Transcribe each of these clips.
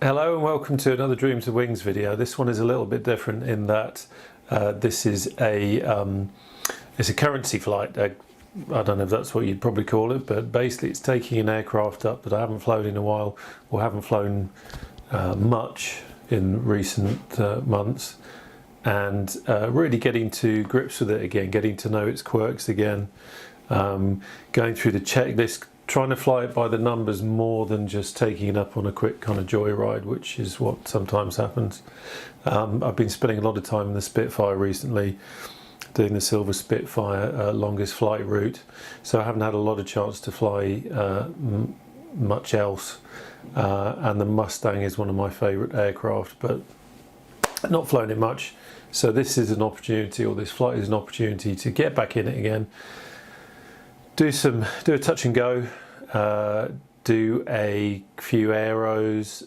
Hello and welcome to another Dreams of Wings video. This one is a little bit different in that this is it's a currency flight. I don't know if that's what you'd probably call it, but basically it's taking an aircraft up that I haven't flown in a while, or haven't flown much in recent months, and really getting to grips with it again, getting to know its quirks again, going through the checklist, trying to fly it by the numbers more than just taking it up on a quick kind of joyride, which is what sometimes happens. I've been spending a lot of time in the Spitfire recently, doing the Silver Spitfire longest flight route, so I haven't had a lot of chance to fly much else, and the Mustang is one of my favourite aircraft, but I've not flown it much, so this is an opportunity, or this flight is an opportunity to get back in it again, do a touch and go, do a few aeros,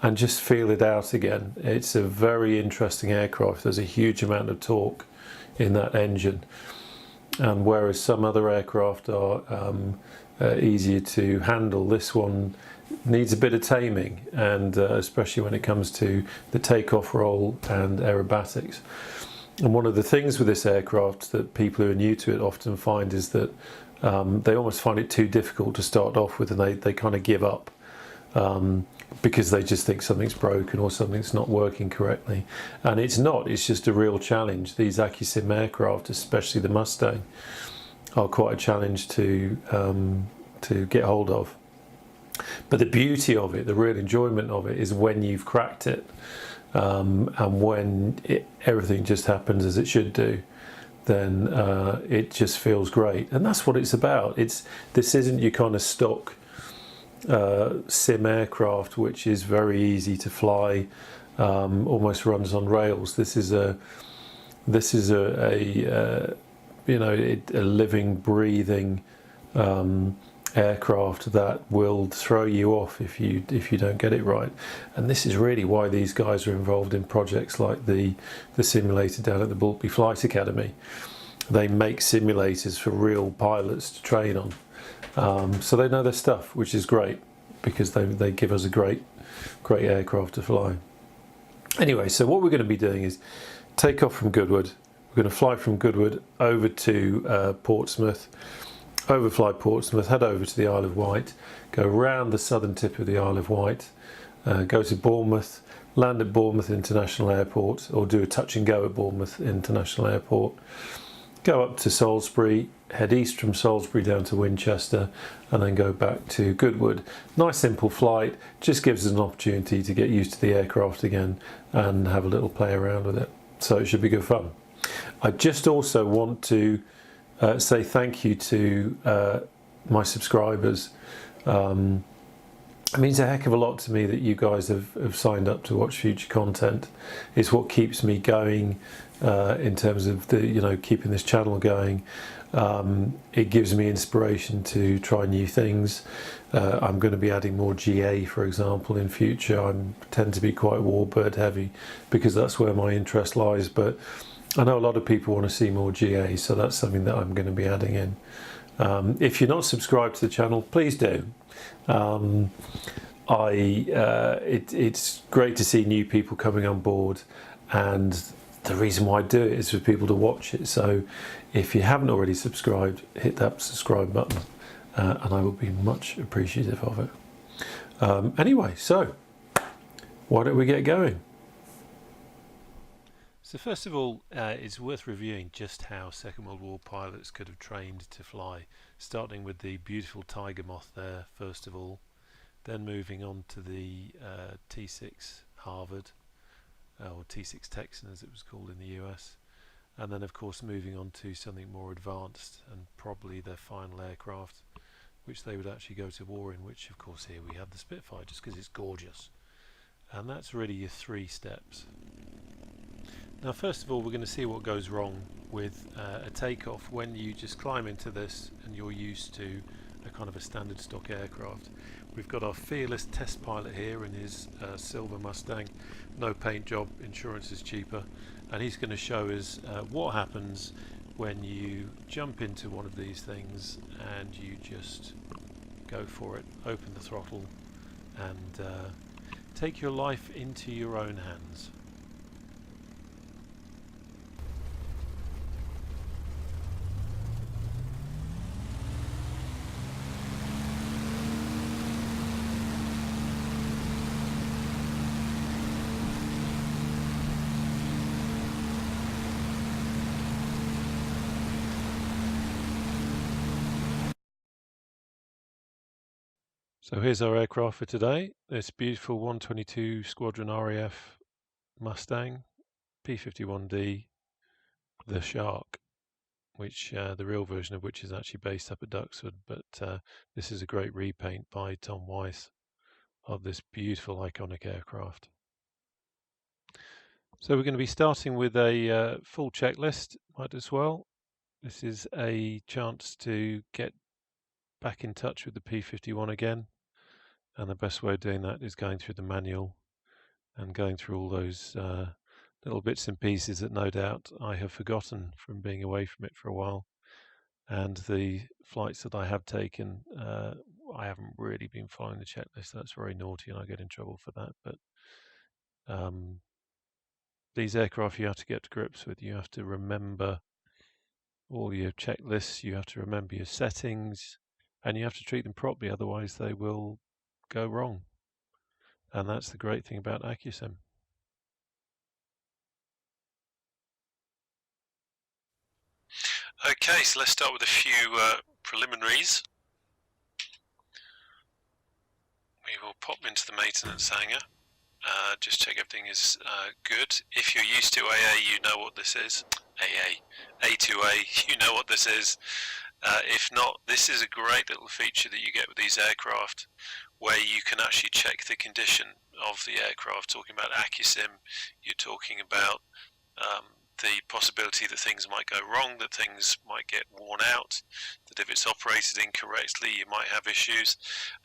and just feel it out again. It's a very interesting aircraft. There's a huge amount of torque in that engine, and whereas some other aircraft are easier to handle, this one needs a bit of taming, and especially when it comes to the takeoff roll and aerobatics. And one of the things with this aircraft that people who are new to it often find is that they almost find it too difficult to start off with, and they kind of give up because they just think something's broken or something's not working correctly. And it's not, it's just a real challenge. These Accu-sim aircraft, especially the Mustang, are quite a challenge to get hold of. But the beauty of it, the real enjoyment of it, is when you've cracked it. And when everything just happens as it should do, then it just feels great, and that's what it's about. This isn't your kind of stock sim aircraft, which is very easy to fly, almost runs on rails. This is a you know, a living, breathing aircraft that will throw you off if you don't get it right. And this is really why these guys are involved in projects like the simulator down at the Bulkby Flight Academy. They make simulators for real pilots to train on, so they know their stuff, which is great, because they give us a great aircraft to fly. Anyway, so what we're going to be doing is take off from Goodwood. We're going to fly from Goodwood over to Portsmouth, overfly Portsmouth, head over to the Isle of Wight, go round the southern tip of the Isle of Wight, go to Bournemouth, land at Bournemouth International Airport, or do a touch and go at Bournemouth International Airport, go up to Salisbury, head east from Salisbury down to Winchester, and then go back to Goodwood. Nice simple flight, just gives us an opportunity to get used to the aircraft again and have a little play around with it. So it should be good fun. I just also want to say thank you to my subscribers. It means a heck of a lot to me that you guys have signed up to watch future content. It's what keeps me going in terms of keeping this channel going. It gives me inspiration to try new things. I'm going to be adding more GA, for example, in future. I tend to be quite Warbird heavy because that's where my interest lies, but I know a lot of people want to see more GA, so that's something that I'm going to be adding in. If you're not subscribed to the channel, please do. It's great to see new people coming on board, and the reason why I do it is for people to watch it. So if you haven't already subscribed, hit that subscribe button, and I will be much appreciative of it. Anyway, so why don't we get going? So first of all, it's worth reviewing just how Second World War pilots could have trained to fly, starting with the beautiful Tiger Moth there first of all, then moving on to the T6 Harvard, or T6 Texan as it was called in the US, and then of course moving on to something more advanced and probably their final aircraft, which they would actually go to war in, which of course here we have the Spitfire, just because it's gorgeous. And that's really your three steps. Now first of all we're going to see what goes wrong with a takeoff when you just climb into this and you're used to a kind of a standard stock aircraft. We've got our fearless test pilot here in his silver Mustang, no paint job, insurance is cheaper, and he's going to show us what happens when you jump into one of these things and you just go for it, open the throttle and take your life into your own hands. So here's our aircraft for today. This beautiful 122 Squadron RAF Mustang P-51D, the Shark, which the real version of which is actually based up at Duxford, but this is a great repaint by Tom Weiss of this beautiful iconic aircraft. So we're going to be starting with a full checklist, might as well. This is a chance to get back in touch with the P-51 again. And the best way of doing that is going through the manual and going through all those little bits and pieces that no doubt I have forgotten from being away from it for a while. And the flights that I have taken, I haven't really been following the checklist. That's very naughty and I get in trouble for that. But these aircraft you have to get to grips with. You have to remember all your checklists, you have to remember your settings, and you have to treat them properly, otherwise they will go wrong. And that's the great thing about Accu-sim. Okay, so let's start with a few preliminaries. We will pop into the maintenance hangar, just check everything is good. If you're used to AA, you know what this is. A2A, you know what this is. If not, this is a great little feature that you get with these aircraft, where you can actually check the condition of the aircraft. Talking about Accu-sim, you're talking about the possibility that things might go wrong, that things might get worn out, that if it's operated incorrectly you might have issues.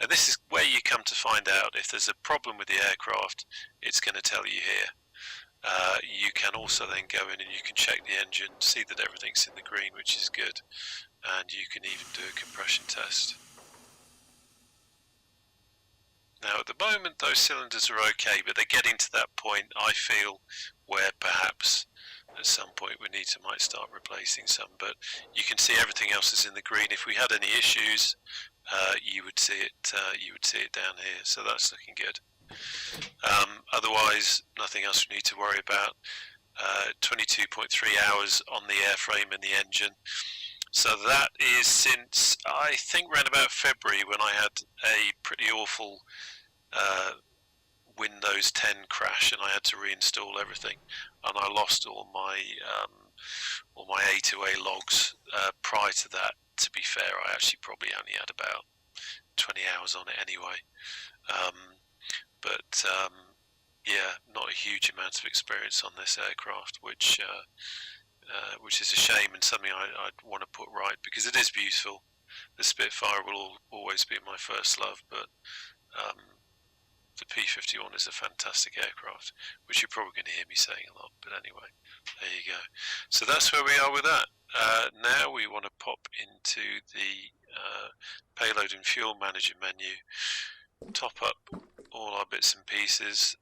And this is where you come to find out if there's a problem with the aircraft. It's going to tell you here. You can also then go in and you can check the engine, see that everything's in the green, which is good, and you can even do a compression test. Now at the moment those cylinders are okay, but they're getting to that point, I feel, where perhaps at some point we might start replacing some. But you can see everything else is in the green. If we had any issues, you would see it down here. So that's looking good. Otherwise, nothing else we need to worry about. 22.3 hours on the airframe and the engine. So that is since, I think, around about February, when I had a pretty awful Windows 10 crash and I had to reinstall everything, and I lost all my A2A logs. Prior to that, to be fair, I actually probably only had about 20 hours on it anyway. Yeah, not a huge amount of experience on this aircraft, which is a shame and something I'd want to put right, because it is beautiful. The Spitfire will always be my first love, but the P-51 is a fantastic aircraft, which you're probably going to hear me saying a lot, but anyway, there you go. So that's where we are with that. Now we want to pop into the payload and fuel manager menu, top up all our bits and pieces.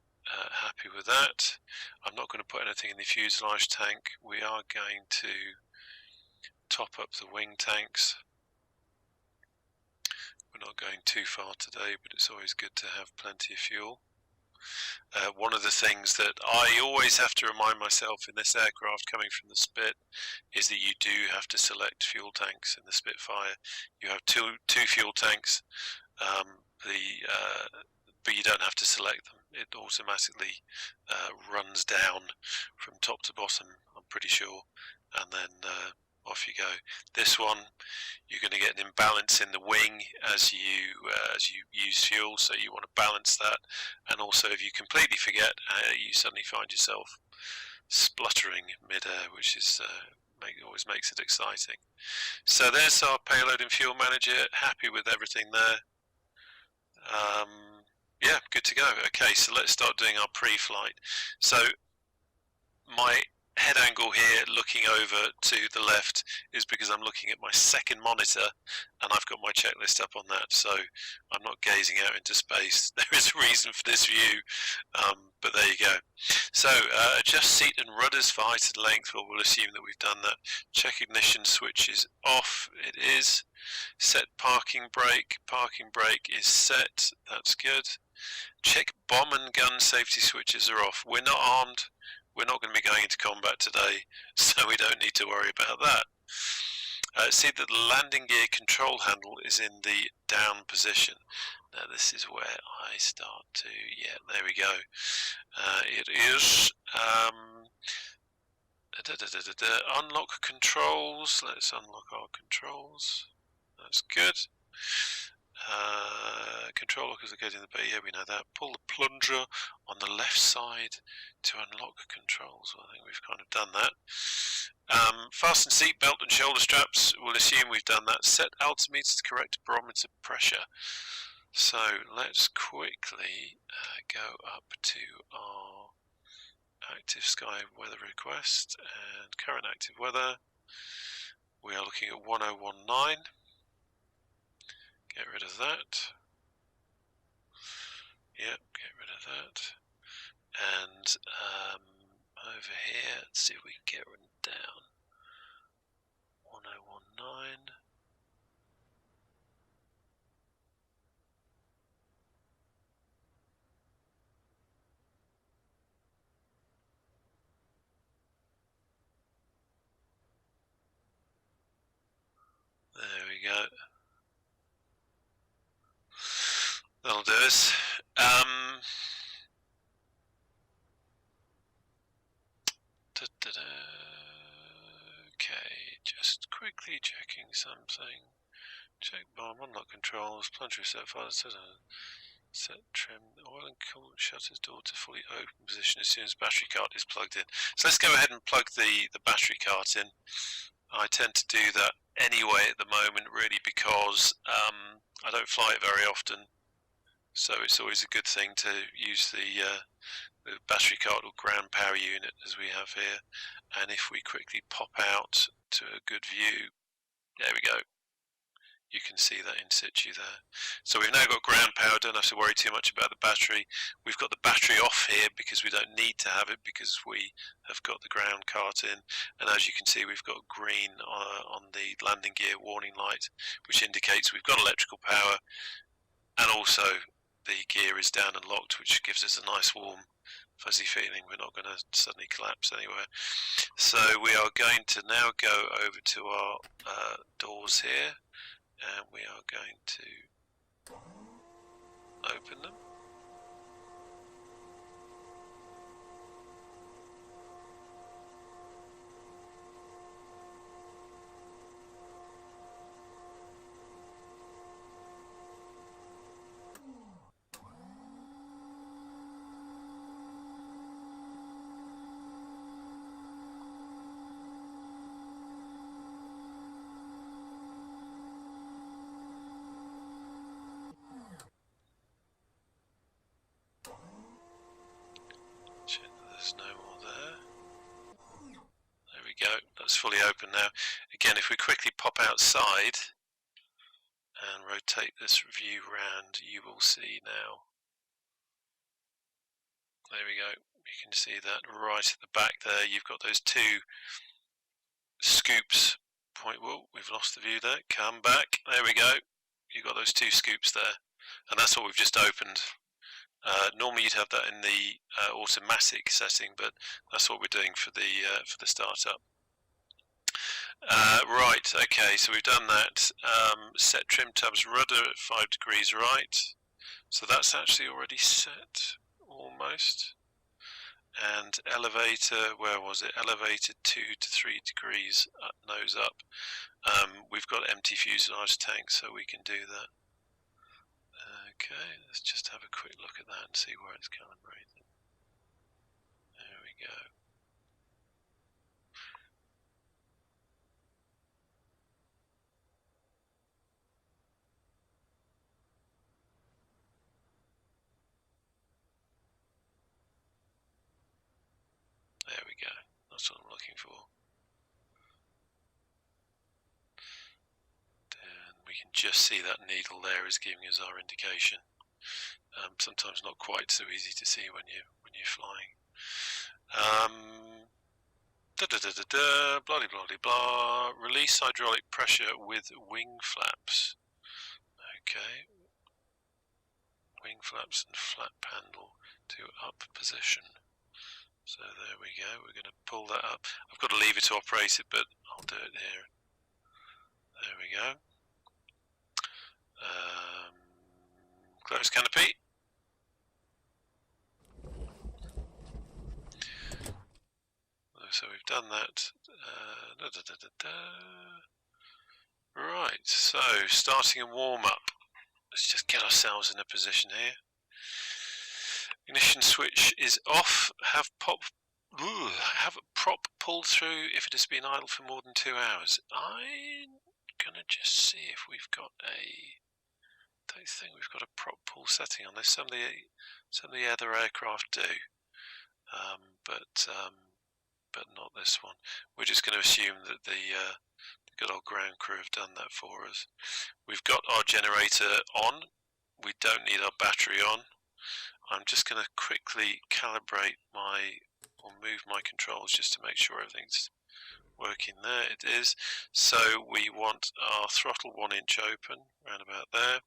Happy with that. I'm not going to put anything in the fuselage tank. We are going to top up the wing tanks. We're not going too far today, but it's always good to have plenty of fuel. One of the things that I always have to remind myself in this aircraft coming from the Spit is that you do have to select fuel tanks in the Spitfire. You have two fuel tanks, but you don't have to select them. It automatically runs down from top to bottom, I'm pretty sure, and then off you go. This one, you're going to get an imbalance in the wing as you use fuel, so you want to balance that. And also, if you completely forget, you suddenly find yourself spluttering mid-air, which is always makes it exciting. So there's our payload and fuel manager, happy with everything there. Yeah, good to go. Okay, so let's start doing our pre-flight. So my head angle here looking over to the left is because I'm looking at my second monitor and I've got my checklist up on that, so I'm not gazing out into space. There is a reason for this view, but there you go. So adjust seat and rudders for height and length. Well, we'll assume that we've done that. Check ignition switch is off. It is. Set parking brake. Parking brake is set. That's good. Check bomb and gun safety switches are off. We're not armed. We're not going to be going into combat today, so we don't need to worry about that. See that the landing gear control handle is in the down position. Now this is where I start to, yeah, there we go. It is. Unlock controls. Let's unlock our controls. That's good. Control lockers are good in the bay, yeah, we know that. Pull the plunger on the left side to unlock controls. Well, I think we've kind of done that. Fasten seat belt and shoulder straps. We'll assume we've done that. Set altimeter to correct barometer pressure. So let's quickly go up to our active sky weather request and current active weather. We are looking at 1019. Get rid of that. Yep, get rid of that. And over here, let's see if we can get one down. 1019. There we go. That'll do us. Okay, just quickly checking something. Check bomb, unlock controls, plunger set fire, set trim, oil and coolant shutters door to fully open position as soon as battery cart is plugged in. So let's go ahead and plug the battery cart in. I tend to do that anyway at the moment, really, because I don't fly it very often. So it's always a good thing to use the battery cart or ground power unit as we have here. And if we quickly pop out to a good view, there we go. You can see that in situ there. So we've now got ground power, don't have to worry too much about the battery. We've got the battery off here because we don't need to have it because we have got the ground cart in. And as you can see, we've got green on the landing gear warning light, which indicates we've got electrical power, and also the gear is down and locked, which gives us a nice warm fuzzy feeling. We're not going to suddenly collapse anywhere. So we are going to now go over to our doors here, and we are going to open them. There's no more there. There we go, that's fully open now. Again, if we quickly pop outside and rotate this view round, you will see now. There we go, you can see that right at the back there. You've got those two scoops. Whoa, we've lost the view there. Come back. There we go. You've got those two scoops there, and that's what we've just opened. Normally you'd have that in the automatic setting, but that's what we're doing for the startup. Right, okay, so we've done that. Set trim tabs rudder at 5 degrees right. So that's actually already set, almost. And elevator, where was it? Elevator 2 to 3 degrees nose up. We've got empty fuselage tank, so we can do that. Okay, let's just have a quick look at that and see where it's calibrated. There we go. looking for. And we can just see that needle there is giving us our indication. Sometimes not quite so easy to see when you're flying. Blah blah blah blah. Release hydraulic pressure with wing flaps. Okay. Wing flaps and flap handle to up position. So there we go. We're going to pull that up. I've got a lever to operate it, but I'll do it here. There we go. Close canopy. So we've done that. Right, so starting a warm up. Let's just get ourselves in a position here. Ignition switch is off. Have prop pulled through if it has been idle for more than 2 hours. I'm gonna just see if we've got a. Don't think we've got a prop pull setting on this. Some of the other aircraft do, but not this one. We're just going to assume that the good old ground crew have done that for us. We've got our generator on. We don't need our battery on. I'm just going to quickly calibrate or move my controls just to make sure everything's working there. It is. So we want our throttle 1 inch open, around about there.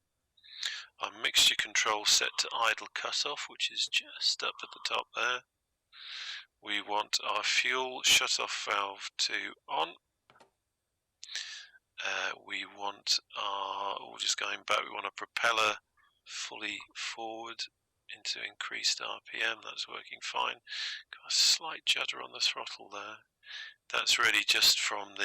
Our mixture control set to idle cutoff, which is just up at the top there. We want our fuel shut-off valve to on. We want our, just going back, we want a propeller fully forward into increased RPM. That's working fine. Got a slight judder on the throttle there. That's really just from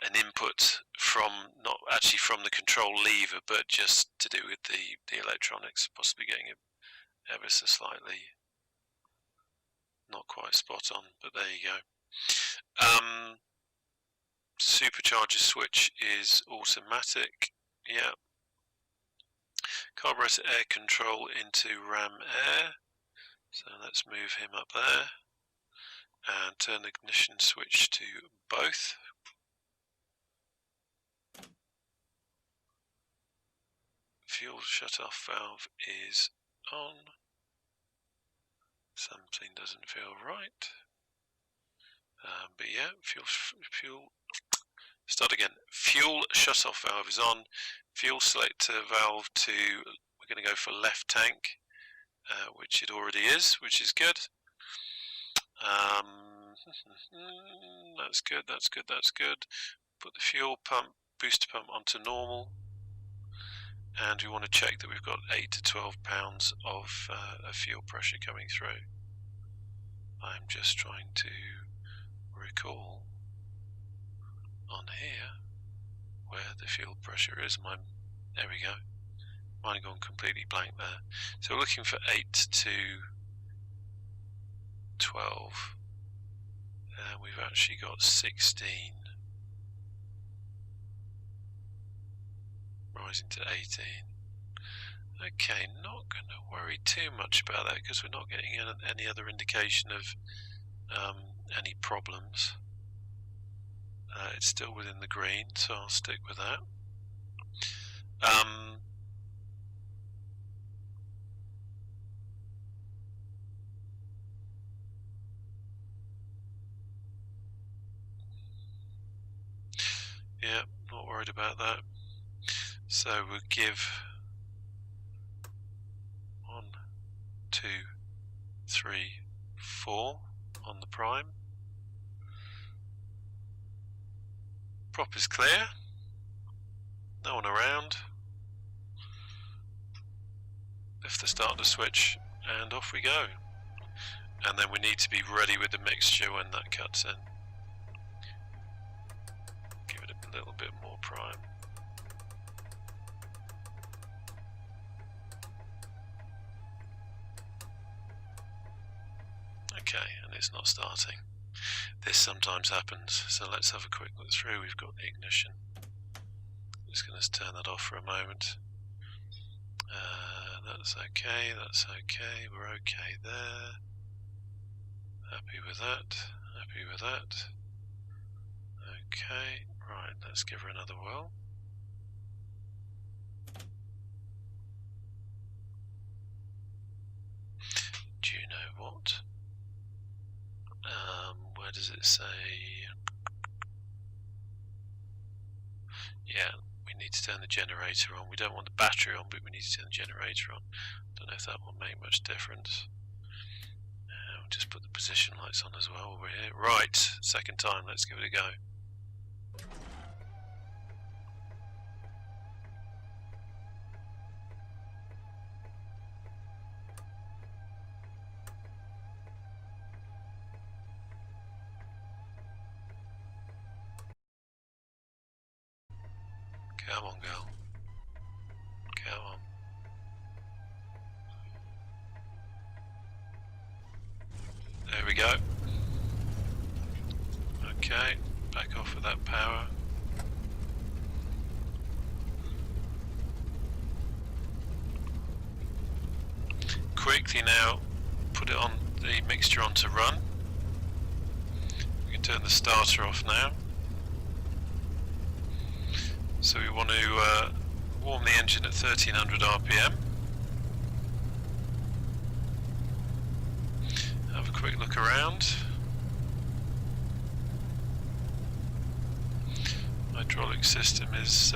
an input from, not actually from the control lever, but just to do with the electronics, possibly getting it ever so slightly not quite spot on, but there you go. Supercharger switch is automatic. Yeah. Carburetor air control into ram air. So let's move him up there and turn the ignition switch to both. Fuel shut-off valve is on. Something doesn't feel right. But yeah, fuel. Start again. Fuel shut-off valve is on. Fuel selector valve to. We're going to go for left tank, which it already is, which is good. That's good. That's good. That's good. Put the fuel pump, booster pump onto normal. And we want to check that we've got 8 to 12 pounds of fuel pressure coming through. I'm just trying to recall on here where the fuel pressure is. There we go. Mine had gone completely blank there. So we're looking for 8 to 12. And we've actually got 16. Rising to 18. Okay, not going to worry too much about that because we're not getting any other indication of any problems. It's still within the green, so I'll stick with that. Yeah, not worried about that. So we'll give 1, 2, 3, 4 on the prime. Prop is clear. No one around. Lift the starter switch and off we go. And then we need to be ready with the mixture when that cuts in. Give it a little bit more prime. Okay, and it's not starting. This sometimes happens, so let's have a quick look through. We've got the ignition. I'm just going to turn that off for a moment. That's okay, we're okay there. Happy with that, happy with that. Okay, right, let's give her another whirl. Do you know what? Where does it say? Yeah, we need to turn the generator on. We don't want the battery on, but we need to turn the generator on. Don't know if that will make much difference. We'll just put the position lights on as well over here. Right, second time, let's give it a go. Come on, girl. Come on. There we go. Okay, back off with that power. Quickly now, put it on the mixture on to run. We can turn the starter off now. So we want to warm the engine at 1300 RPM. Have a quick look around. Hydraulic system is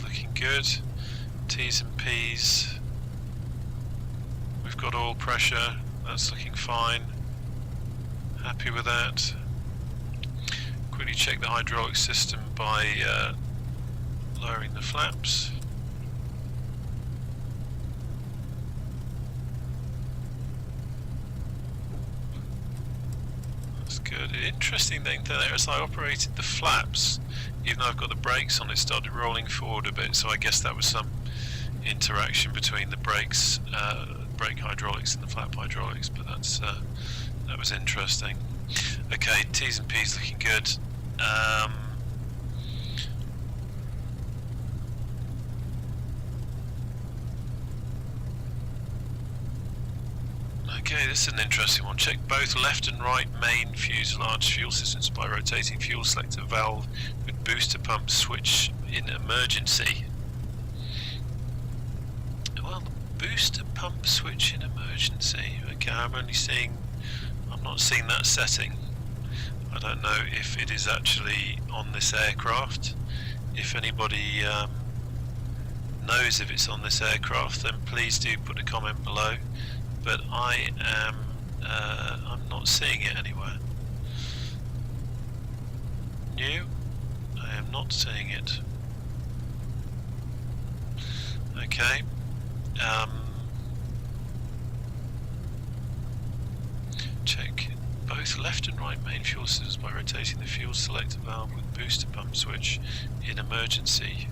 looking good. T's and P's. We've got oil pressure. That's looking fine. Happy with that. Quickly check the hydraulic system by lowering the flaps. That's good. Interesting thing there, as I operated the flaps, even though I've got the brakes on, it started rolling forward a bit, so I guess that was some interaction between the brakes, brake hydraulics and the flap hydraulics, but that's that was interesting. Okay, T's and P's looking good. Okay, this is an interesting one. Check both left and right main fuselage fuel systems by rotating fuel selector valve with booster pump switch in emergency. Well, the booster pump switch in emergency. Okay, I'm not seeing that setting. I don't know if it is actually on this aircraft. If anybody knows if it's on this aircraft, then please do put a comment below. But I'm not seeing it anywhere. New? I am not seeing it. Okay. Check both left and right main fuel systems by rotating the fuel selector valve with booster pump switch in emergency.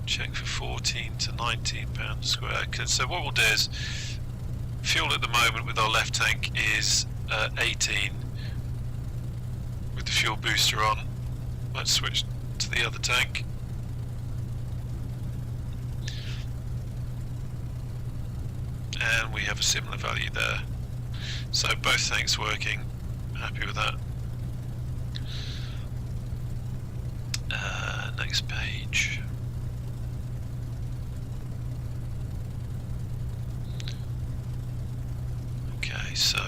Check for 14 to 19 pounds square. Okay, so what we'll do is, fuel at the moment with our left tank is 18 with the fuel booster on. Let's switch to the other tank. And we have a similar value there. So both tanks working, happy with that. Next page. Okay, so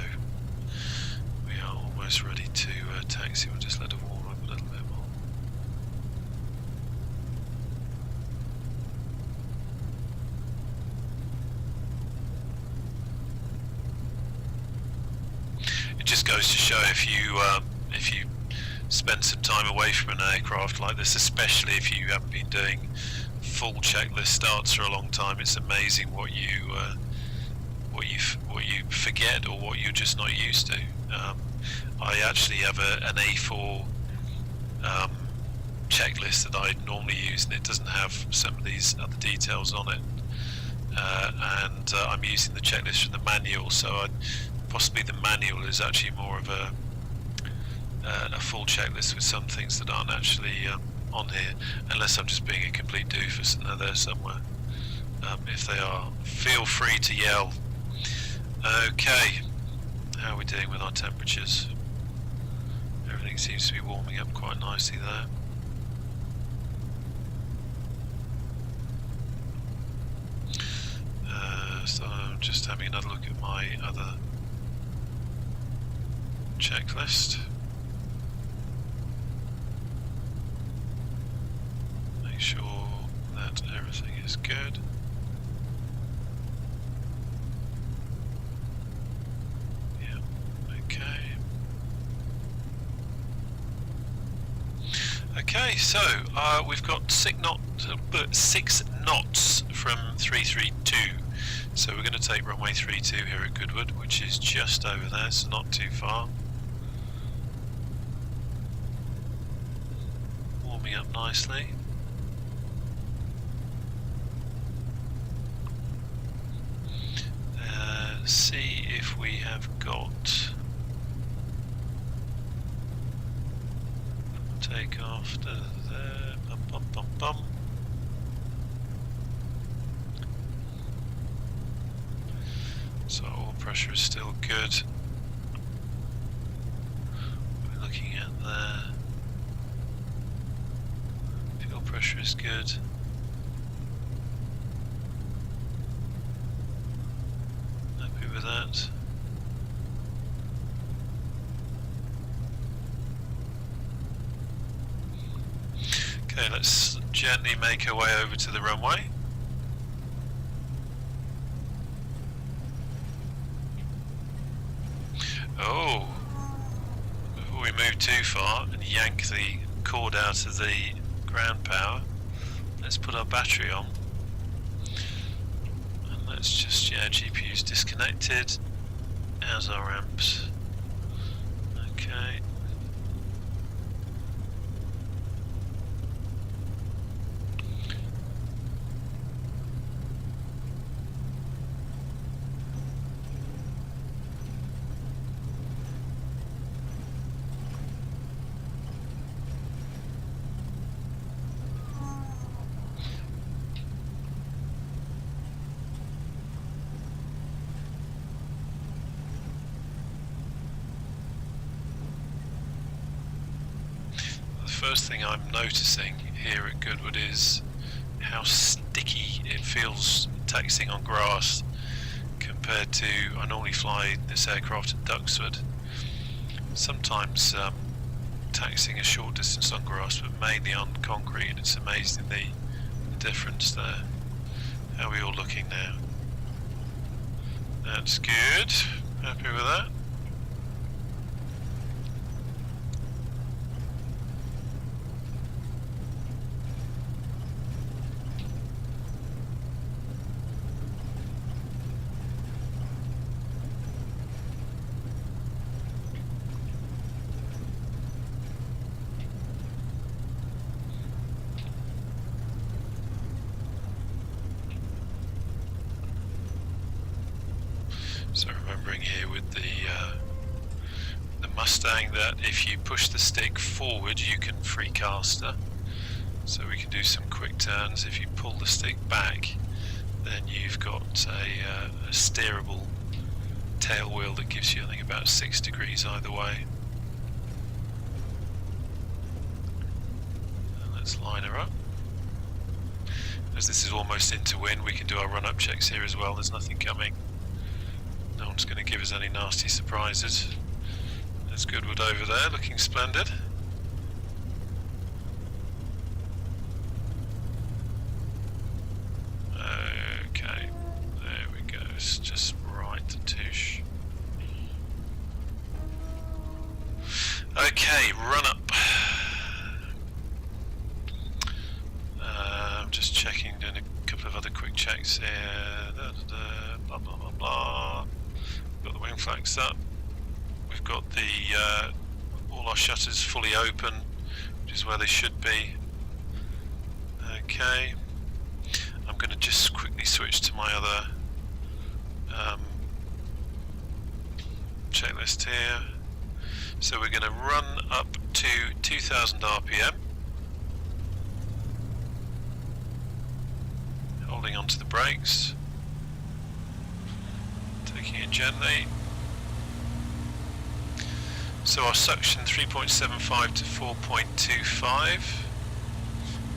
we are almost ready to taxi. We'll just let it warm up a little bit more. It just goes to show if you spend some time away from an aircraft like this, especially if you haven't been doing full checklist starts for a long time, it's amazing what you forget or what you're just not used to. I actually have an A4 checklist that I normally use, and it doesn't have some of these other details on it. And I'm using the checklist from the manual, so possibly the manual is actually more of a full checklist with some things that aren't actually on here, unless I'm just being a complete doofus and they're there somewhere. If they are, feel free to yell. Okay, How are we doing with our temperatures? Everything seems to be warming up quite nicely there. So I'm just having another look at my other checklist. Make sure that everything is good. Yeah, okay. Okay, so we've got 6 knots from 332. So we're going to take runway 32 here at Goodwood, which is just over there, so not too far. Warming up nicely. See if we have got take off to there, bum bum bum bum. So oil pressure is still good. We're looking at there. Fuel pressure is good. Happy with that. Okay, let's gently make our way over to the runway. Oh, before we move too far and yank the cord out of the ground power, let's put our battery on. And let's just, yeah, GPU's disconnected, as our amps. Okay. First thing I'm noticing here at Goodwood is how sticky it feels taxiing on grass compared to, I normally fly this aircraft at Duxford. Sometimes taxiing a short distance on grass, but mainly on concrete, and it's amazing the difference there. How are we all looking now? That's good. Happy with that. So remembering here with the Mustang that if you push the stick forward you can free caster, so we can do some quick turns. If you pull the stick back then you've got a steerable tail wheel that gives you, I think, about 6 degrees either way. And let's line her up. As this is almost into wind, we can do our run-up checks here as well. There's nothing coming. No one's going to give us any nasty surprises. There's Goodwood over there, looking splendid. Okay, there we go. It's just right to touche. Okay, run up. I'm just checking, doing a couple of other quick checks here. Blah blah blah blah. Got the wing flaps up. We've got the all our shutters fully open, which is where they should be. Okay. I'm going to just quickly switch to my other checklist here. So we're going to run up to 2000 RPM, holding onto the brakes, taking it gently. So our suction 3.75 to 4.25.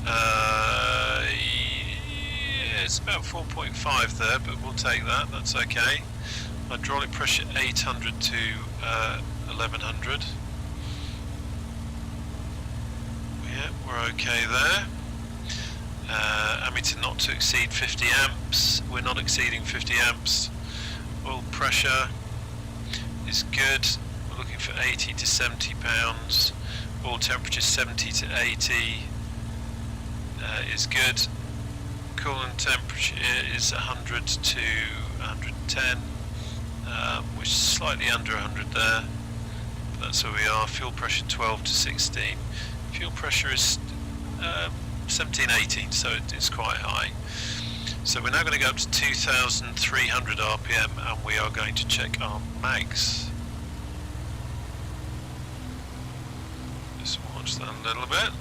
Yeah, it's about 4.5 there, but we'll take that, that's okay. Hydraulic pressure 800 to 1100. Yeah, we're okay there. Ammeter not to exceed 50 amps. We're not exceeding 50 amps. Oil pressure is good. We're looking for 80 to 70 pounds. Oil temperature 70 to 80 is good. Coolant temperature is 100 to 110, which is slightly under 100 there. But that's where we are. Fuel pressure 12 to 16. Fuel pressure is 17, 18, so it's quite high. So we're now going to go up to 2,300 RPM, and we are going to check our mags. Just watch that a little bit.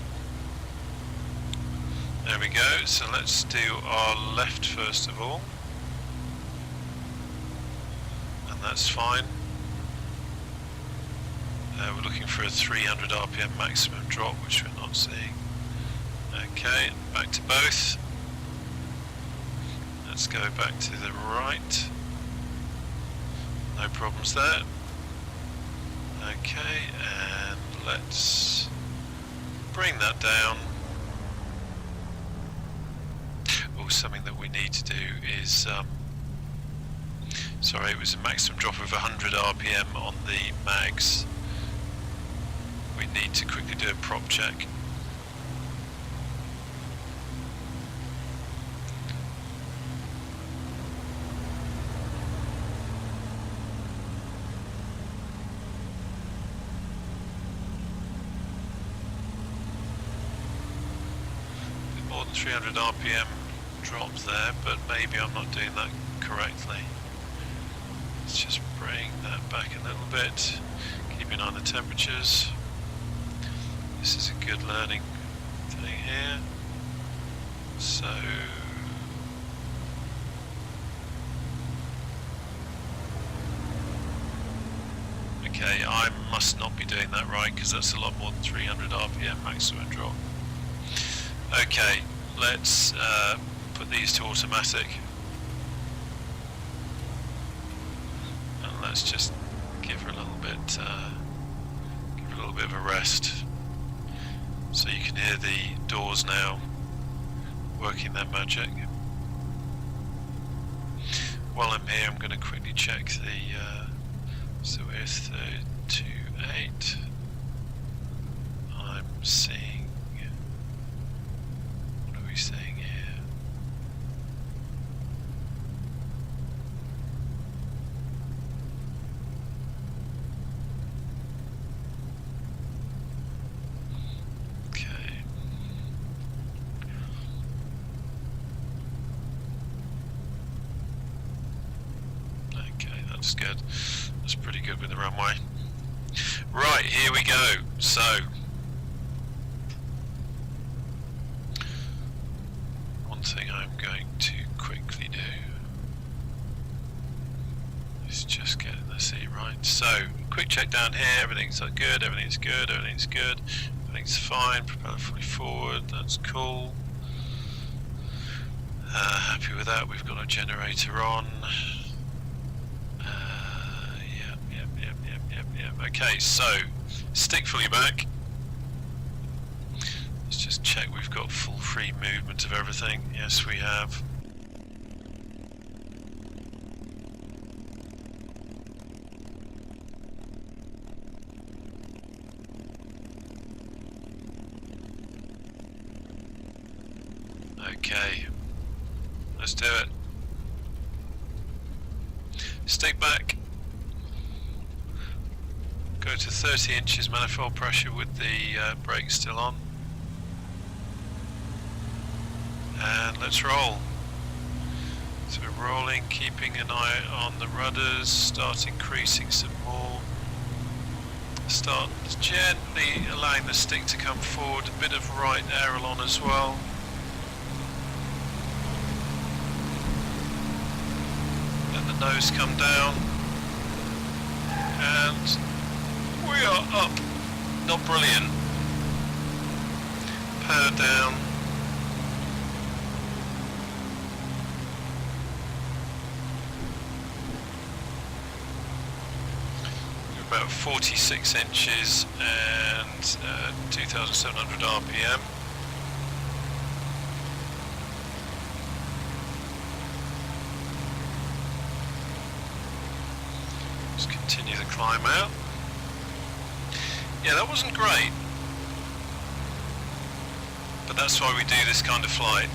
There we go. So let's do our left first of all, and that's fine. We're looking for a 300 RPM maximum drop, which we're not seeing. Okay, back to both. Let's go back to the right. No problems there. Okay, and let's bring that down. Oh, something that we need to do is, sorry, it was a maximum drop of 100 RPM on the mags. We need to quickly do a prop check. More than 300 RPM drop there, but maybe I'm not doing that correctly. Let's just bring that back a little bit, keep an eye on the temperatures. This is a good learning thing here. So okay, I must not be doing that right, because that's a lot more than 300 RPM maximum drop. Okay, let's put these to automatic, and let's just give her a little bit of a rest. So you can hear the doors now working their magic. While I'm here, I'm going to quickly check the. So we're 328. I'm seeing. What are we seeing here? That's good. That's pretty good with the runway. Right, here we go. So one thing I'm going to quickly do is just get the seat right. So quick check down here. Everything's good. Everything's good. Everything's good. Everything's fine. Propeller fully forward. That's cool. Happy with that. We've got a generator on. Okay, so stick fully back. Let's just check we've got full free movement of everything. Yes, we have. Okay, let's do it. Stick back. Go to 30 inches manifold pressure with the brakes still on. And let's roll. So we're rolling, keeping an eye on the rudders, start increasing some more. Start gently allowing the stick to come forward, a bit of right aileron as well. Let the nose come down. And We are up. Not brilliant. Power down. We're about 46 inches and 2,700 RPM. Just continue the climb out. Yeah, that wasn't great, but that's why we do this kind of flight.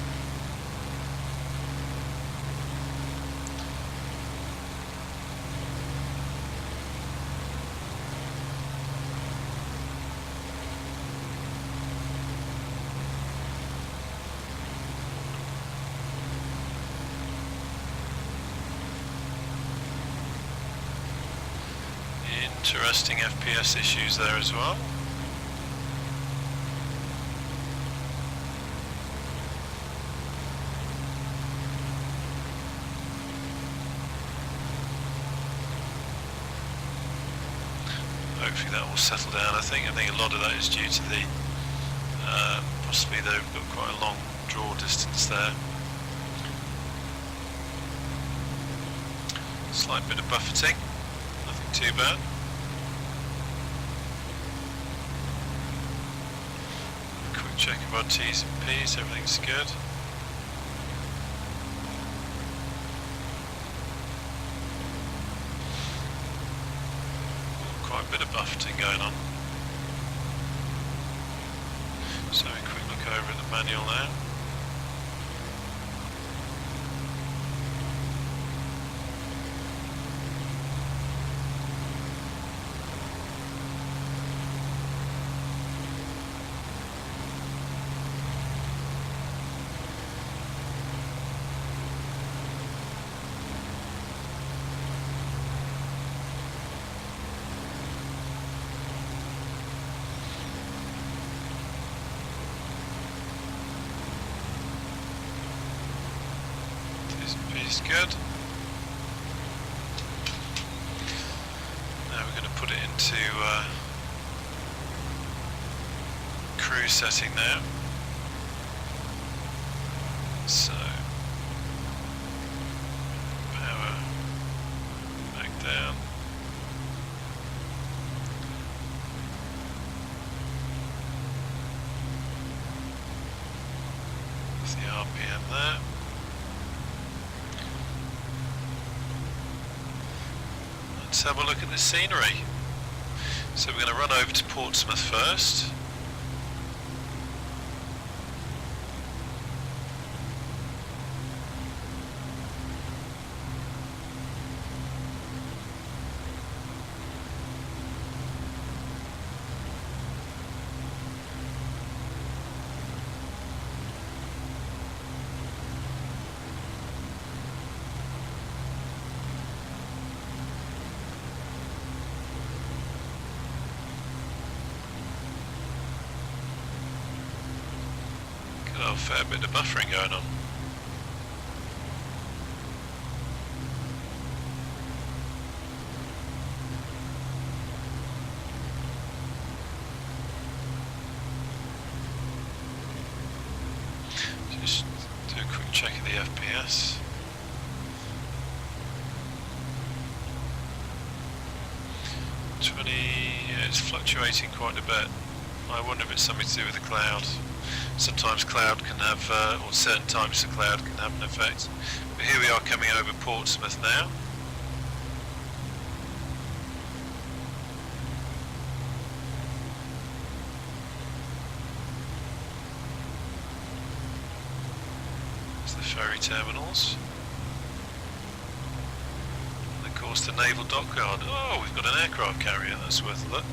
Interesting FPS issues there as well. Hopefully that will settle down. I think a lot of that is due to the possibly they've got quite a long draw distance there. Slight bit of buffeting, nothing too bad. Check of our T's and P's, everything's good. Quite a bit of buffeting going on. So a quick look over at the manual now. Is good. Now we're going to put it into cruise setting now. So power back down. There's the RPM there. Let's have a look at the scenery. So we're going to run over to Portsmouth first. A fair bit of buffering going on. Just do a quick check of the FPS. It's fluctuating quite a bit. I wonder if it's something to do with the cloud. Sometimes cloud can have, or certain times the cloud can have an effect. But here we are coming over Portsmouth now. There's the ferry terminals. And of course the naval dockyard. Oh, we've got an aircraft carrier, that's worth a look.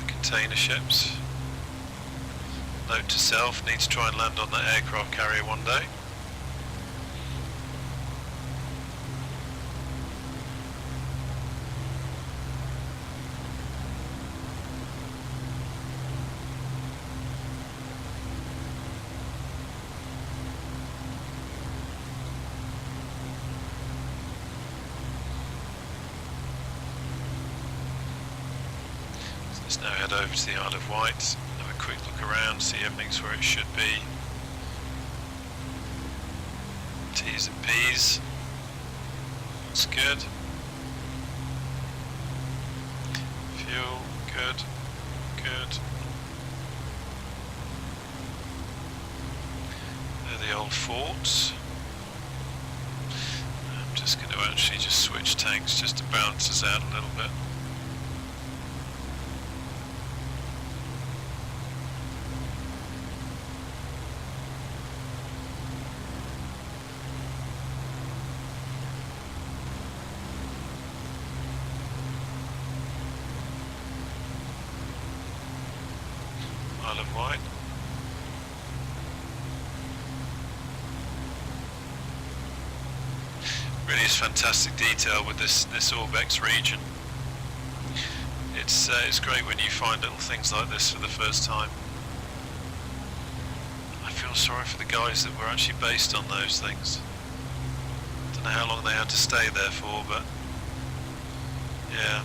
Container ships. Note to self, need to try and land on that aircraft carrier one day. head over to the Isle of Wight, have a quick look around, see everything's where it should be. T's and P's. Looks good. Fuel, good, good. They're the old forts. I'm just going to actually just switch tanks just to balance us out a little bit. Isle of Wight. Really is fantastic detail with this ORBX region. It's great when you find little things like this for the first time. I feel sorry for the guys that were actually based on those things. Don't know how long they had to stay there for, but yeah,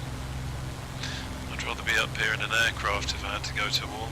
I'd rather be up here in an aircraft if I had to go to war.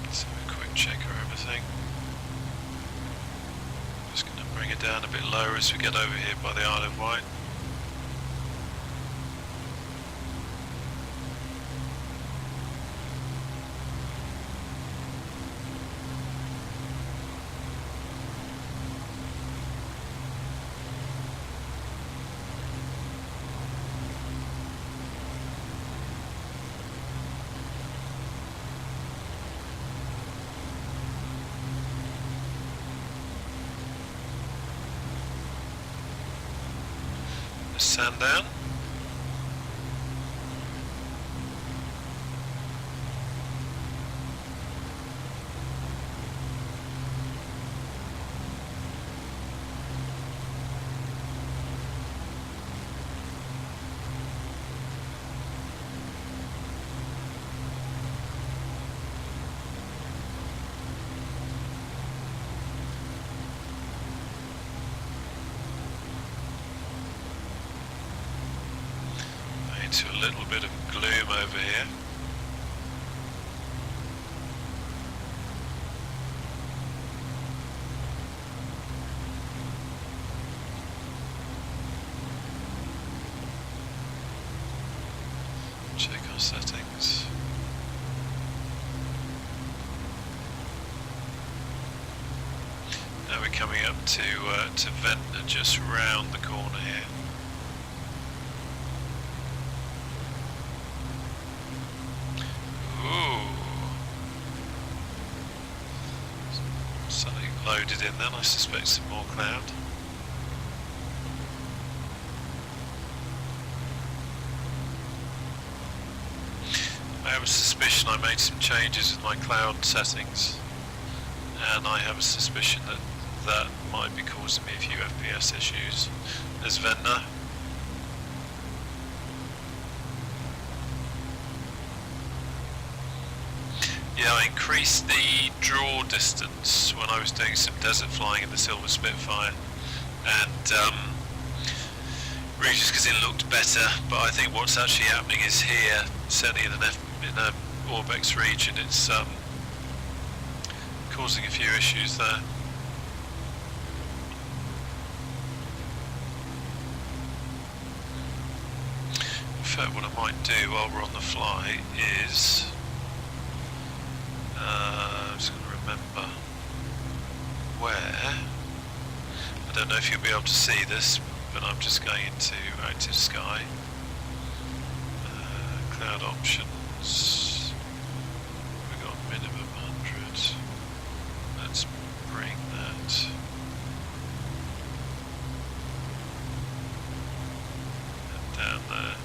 Let's have a quick check of everything. Just going to bring it down a bit lower as we get over here by the Isle of Wight. Sand down. Into a little bit of gloom over here. Check our settings. Now we're coming up to Ventnor, just round the corner here. Something loaded in then, I suspect some more cloud. I have a suspicion I made some changes in my cloud settings, and I have a suspicion that that might be causing me a few FPS issues. There's Ventnor. Yeah, I increased the draw distance when I was doing some desert flying in the Silver Spitfire, and really just because it looked better. But I think what's actually happening is here, certainly in a ORBX region, it's causing a few issues there. In fact, what I might do while we're on the fly is I'm just going to remember where. I don't know if you'll be able to see this, but I'm just going into active sky, cloud options. We've got minimum 100. Let's bring that down there.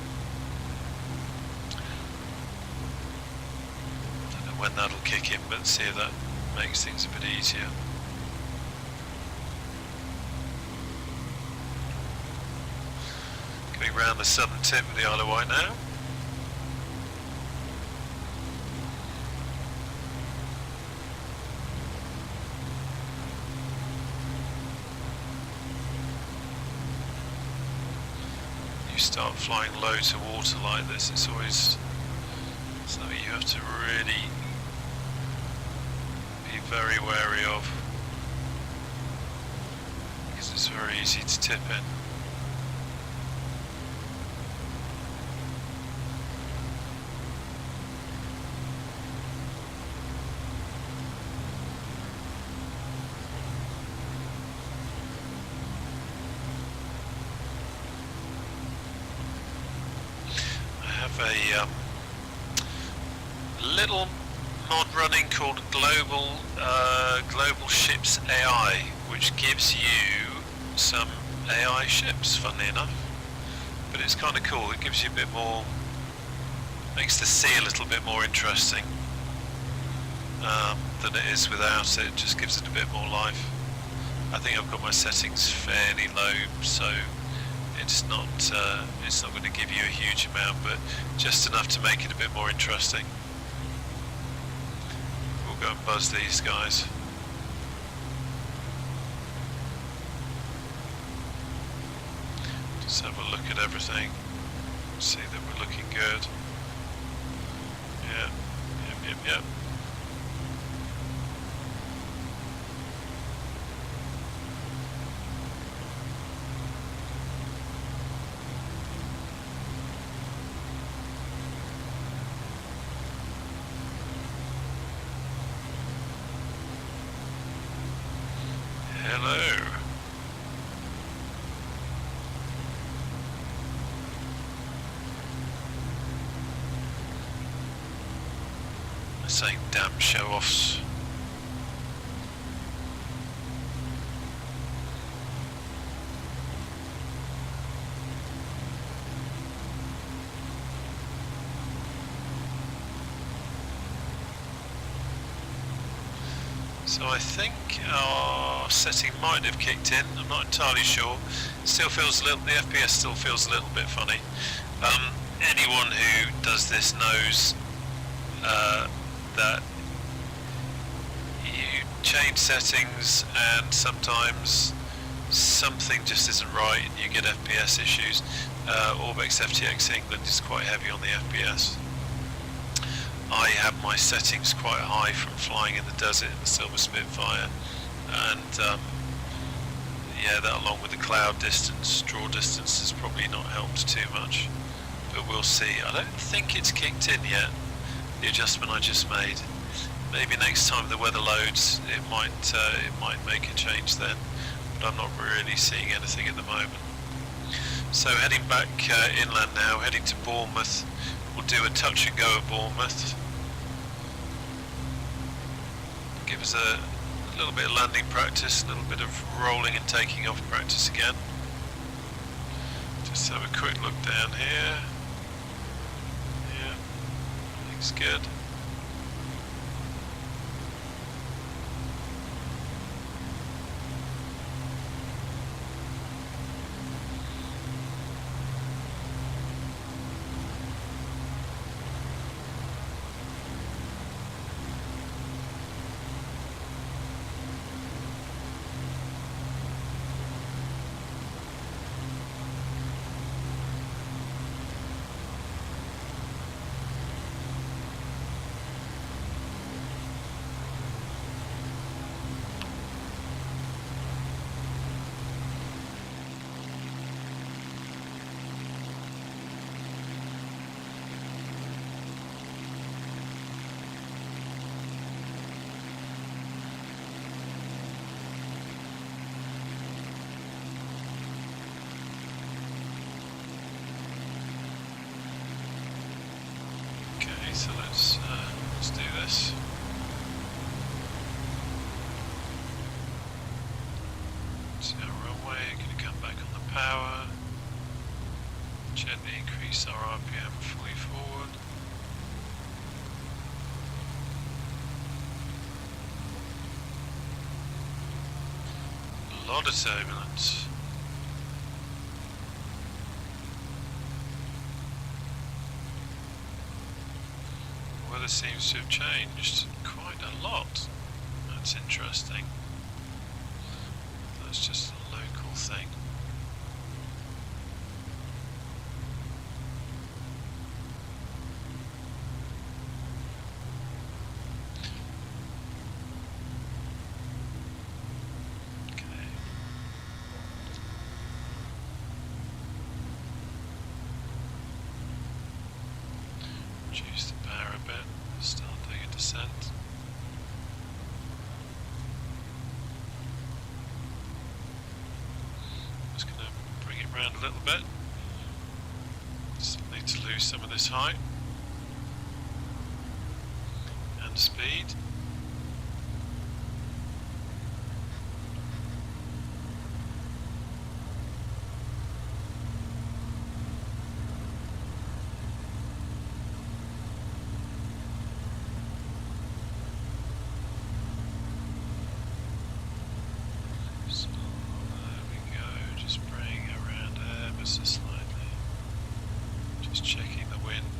Don't know when that'll kick kicking, but see if that makes things a bit easier. Coming round the southern tip of the Isle of Wight now. You start flying low to water like this, it's always something you have to really be very wary of, because it's very easy to tip in. A little mod running called Global Ships AI, which gives you some AI ships, funnily enough, but it's kind of cool. It gives you a bit more, makes the sea a little bit more interesting than it is without it. Just gives it a bit more life. I think I've got my settings fairly low, so it's not going to give you a huge amount, but just enough to make it a bit more interesting. We'll go and buzz these guys. Just have a look at everything, see that we're looking good. Yep. Hello. Saying damn show-offs. So I think our setting might have kicked in. I'm not entirely sure. Still feels the FPS still feels a little bit funny. Anyone who does this knows that you change settings and sometimes something just isn't right and you get FPS issues. ORBX FTX England is quite heavy on the FPS. I have my settings quite high from flying in the desert in the Silver Spitfire, and yeah, that along with the cloud distance, draw distance has probably not helped too much, but we'll see. I don't think it's kicked in yet, the adjustment I just made. Maybe next time the weather loads it might make a change then, but I'm not really seeing anything at the moment. So heading back inland now, heading to Bournemouth. We'll do a touch and go at Bournemouth. Give us a little bit of landing practice, a little bit of rolling and taking off practice again. Just have a quick look down here. Yeah, looks good. So let's do this. So our runway, going to come back on the power, gently increase our RPM fully forward. A lot of turbulence. The weather seems to have changed quite a lot. That's interesting. That's just a local thing. Reduce the power a bit, start doing a descent. Just going to bring it round a little bit. Just need to lose some of this height and speed.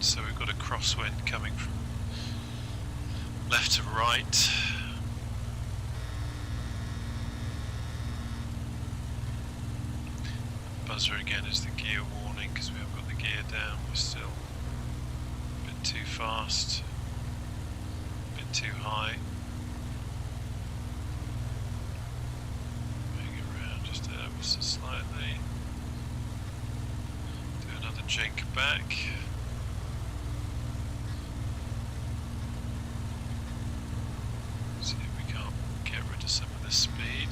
So we've got a crosswind coming from left to right. Buzzer again is the gear warning because we haven't got the gear down. We're still a bit too fast, a bit too high. Bring it around just ever so slightly. Do another jink back. See if we can't get rid of some of the speed.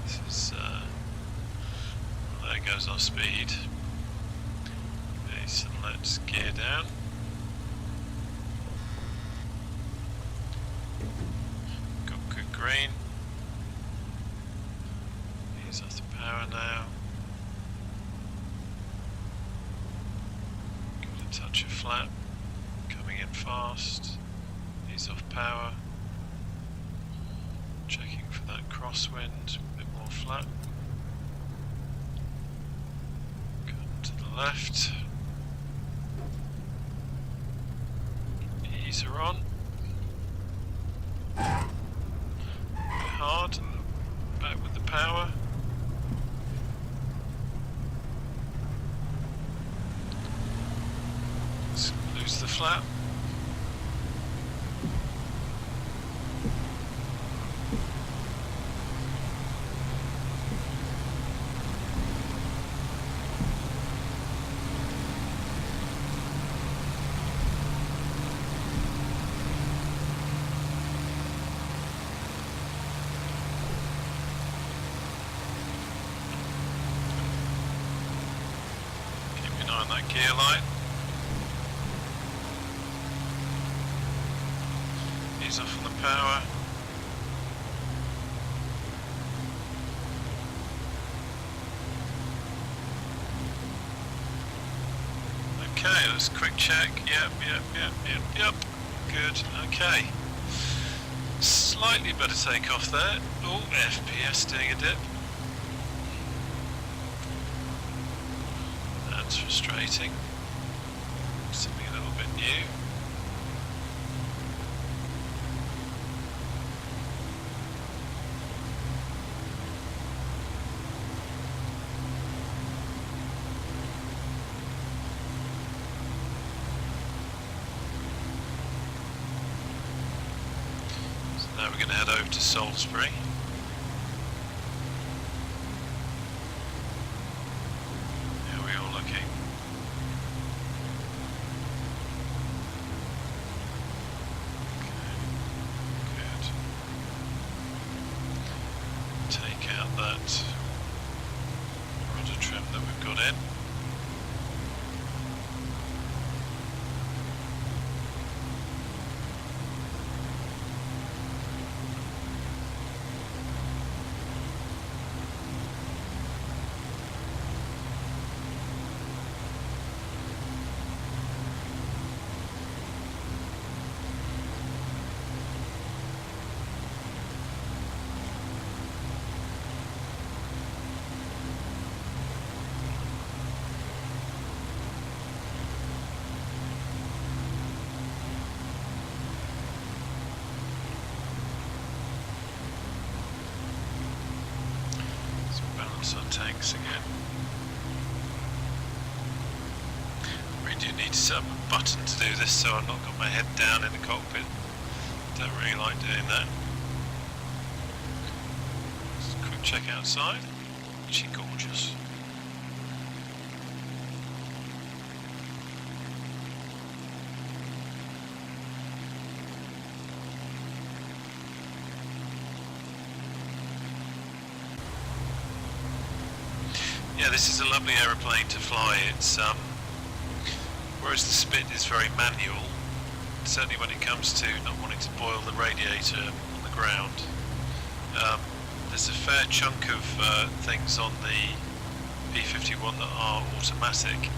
This is, well, there goes our speed. Okay, so let's gear down. Got good green. Ease off the power now. Touch of flap, coming in fast, ease off power, checking for that crosswind, a bit more flap, come to the left, ease her on, a bit hard, back with the power. Lose the flap. Keep an eye on that gear light. Ease off on the power. Okay, let's quick check. Yep. Good, okay. Slightly better takeoff there. Oh, FPS doing a dip. That's frustrating. Something a little bit new. Now we're going to head over to Salisbury. How are we all looking? Okay, good. Take out that rudder trim that we've got in. There's our tanks again. Really do need to set up a button to do this so I've not got my head down in the cockpit. Don't really like doing that. Just a quick check outside. Actually gorgeous. Yeah, this is a lovely aeroplane to fly. It's whereas the Spit is very manual, certainly when it comes to not wanting to boil the radiator on the ground. There's a fair chunk of things on the P51 that are automatic.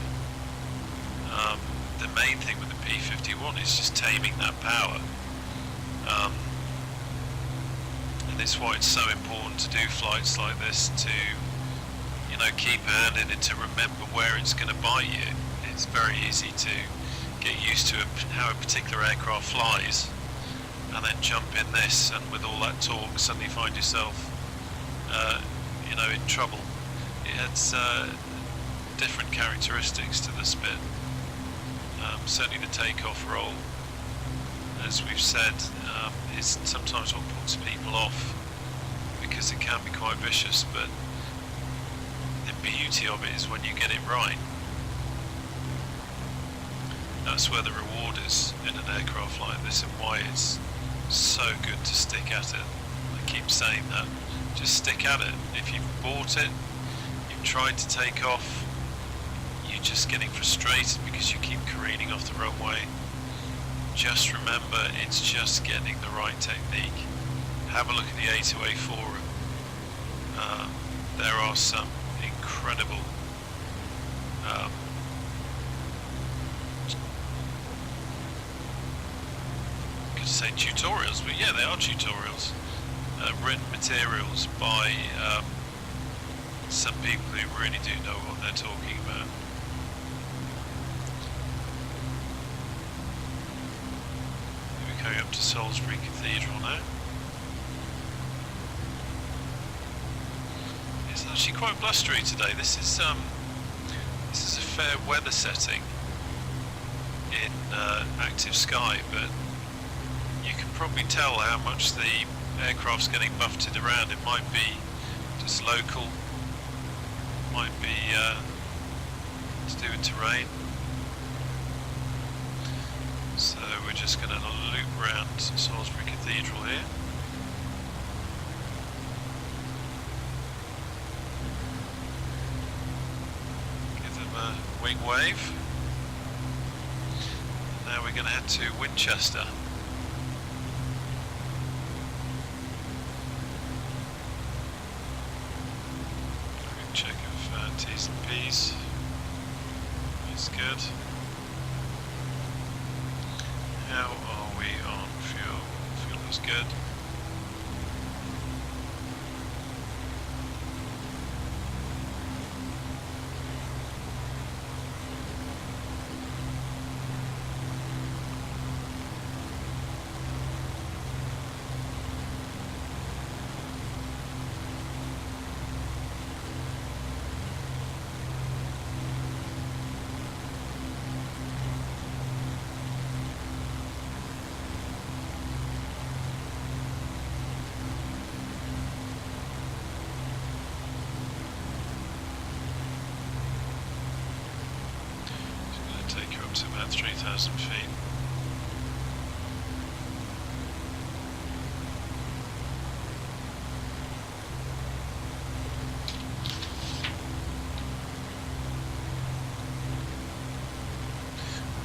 The main thing with the P51 is just taming that power. And it's why it's so important to do flights like this, to keep a hand in it, to remember where it's going to bite you. It's very easy to get used to how a particular aircraft flies and then jump in this, and with all that torque suddenly find yourself in trouble. It has different characteristics to the Spit. Certainly the takeoff roll, as we've said, is sometimes what puts people off, because it can be quite vicious, but the beauty of it is when you get it right. That's where the reward is in an aircraft like this, and why it's so good to stick at it. I keep saying that. Just stick at it. If you've bought it, you've tried to take off, you're just getting frustrated because you keep careening off the wrong way. Just remember, it's just getting the right technique. Have a look at the A2A forum. There are some incredible could say tutorials, but yeah, they are tutorials, written materials by some people who really do know what they're talking about. We're going up to Salisbury Cathedral now. It's actually quite blustery today. This is a fair weather setting in active sky, but you can probably tell how much the aircraft's getting buffeted around. It might be just local, might be to do with terrain. So we're just going to loop round Salisbury Cathedral here. Give them a wing wave. Now we're going to head to Winchester. Check of T's and P's. That's good. How are we on fuel? Fuel is good. To about 3,000 feet.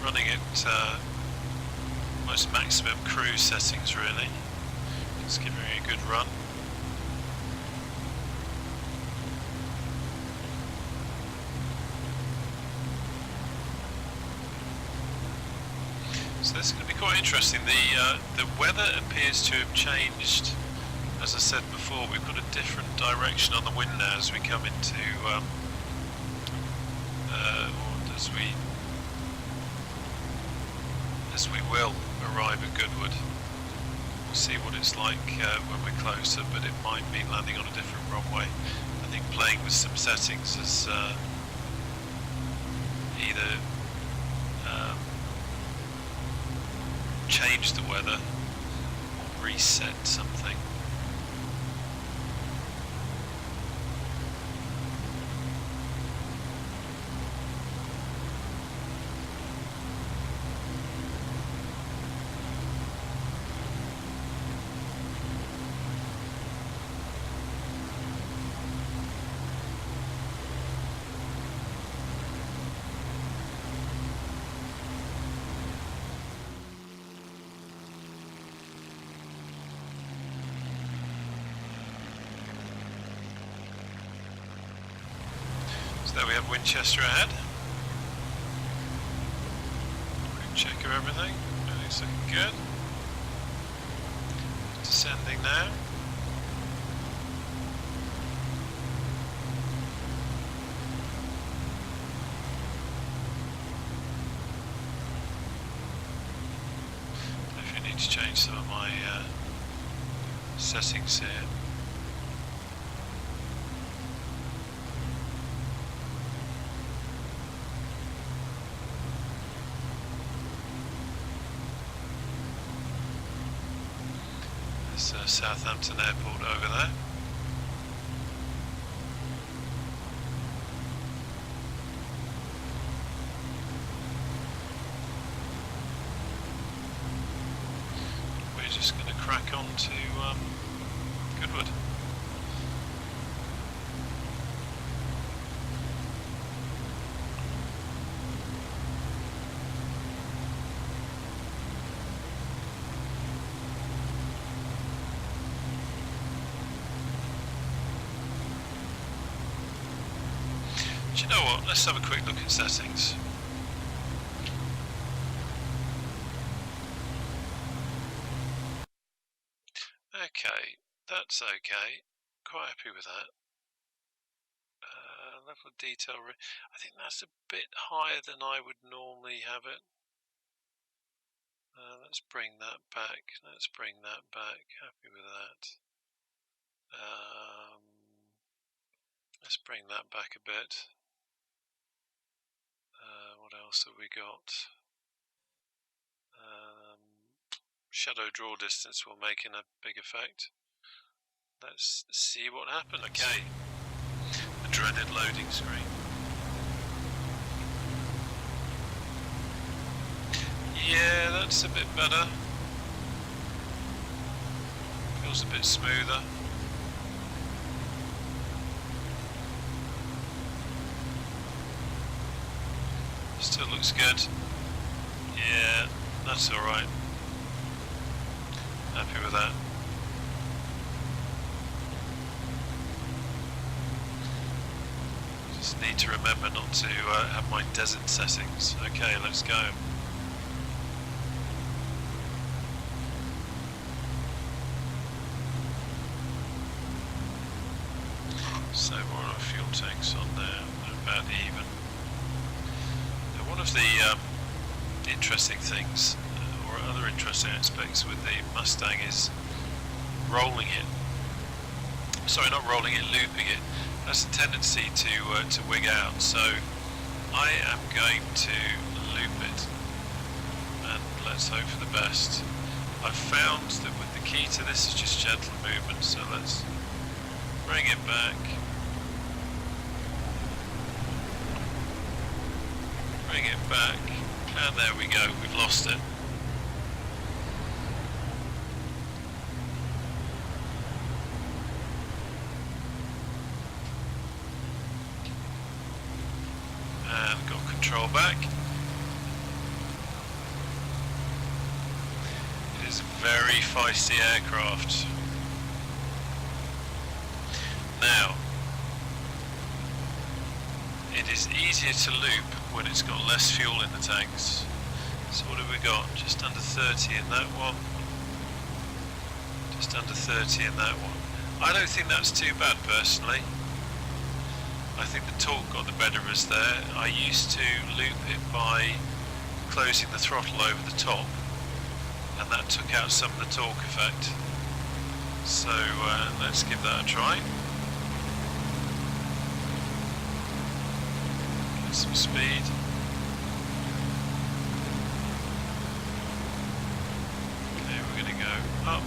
Running at almost maximum cruise settings really. Just giving it a good run. So this is going to be quite interesting. The weather appears to have changed. As I said before, we've got a different direction on the wind now as we come into, or as we will arrive at Goodwood. We'll see what it's like when we're closer, but it might be landing on a different runway. think playing with some settings has either changed the weather or reset something. So there we have Winchester ahead. Quick check of everything. Everything's looking good. Descending now. Definitely need to change some of my settings here. Southampton Airport over there. We're just going to crack on to Goodwood. Do you know what? Let's have a quick look at settings. Okay, that's okay. Quite happy with that. Level of detail. I think that's a bit higher than I would normally have it. Let's bring that back. Let's bring that back. Happy with that. Let's bring that back a bit. What else have we got? Shadow draw distance will make a big effect. Let's see what happens. Okay, the dreaded loading screen. Yeah, that's a bit better. Feels a bit smoother. Still looks good. Yeah, that's alright. Happy with that. Just need to remember not to have my desert settings. Okay, let's go. So what are our fuel tanks on there? They're about even. Now, one of the interesting things, or other interesting aspects with the Mustang is rolling it. Sorry, not rolling it, looping it. Has a tendency to wig out. So I am going to loop it, and let's hope for the best. I've found that with the key to this is just gentle movement. So let's bring it back. Bring it back, and there we go, we've lost it. And got control back. It is a very feisty aircraft. Now, it is easier to loop when it's got less fuel in the tanks. So what have we got? Just under 30 in that one. Just under 30 in that one. I don't think that's too bad personally. I think the torque got the better of us there. I used to loop it by closing the throttle over the top, and that took out some of the torque effect. So let's give that a try. some speed. Okay, we're going to go up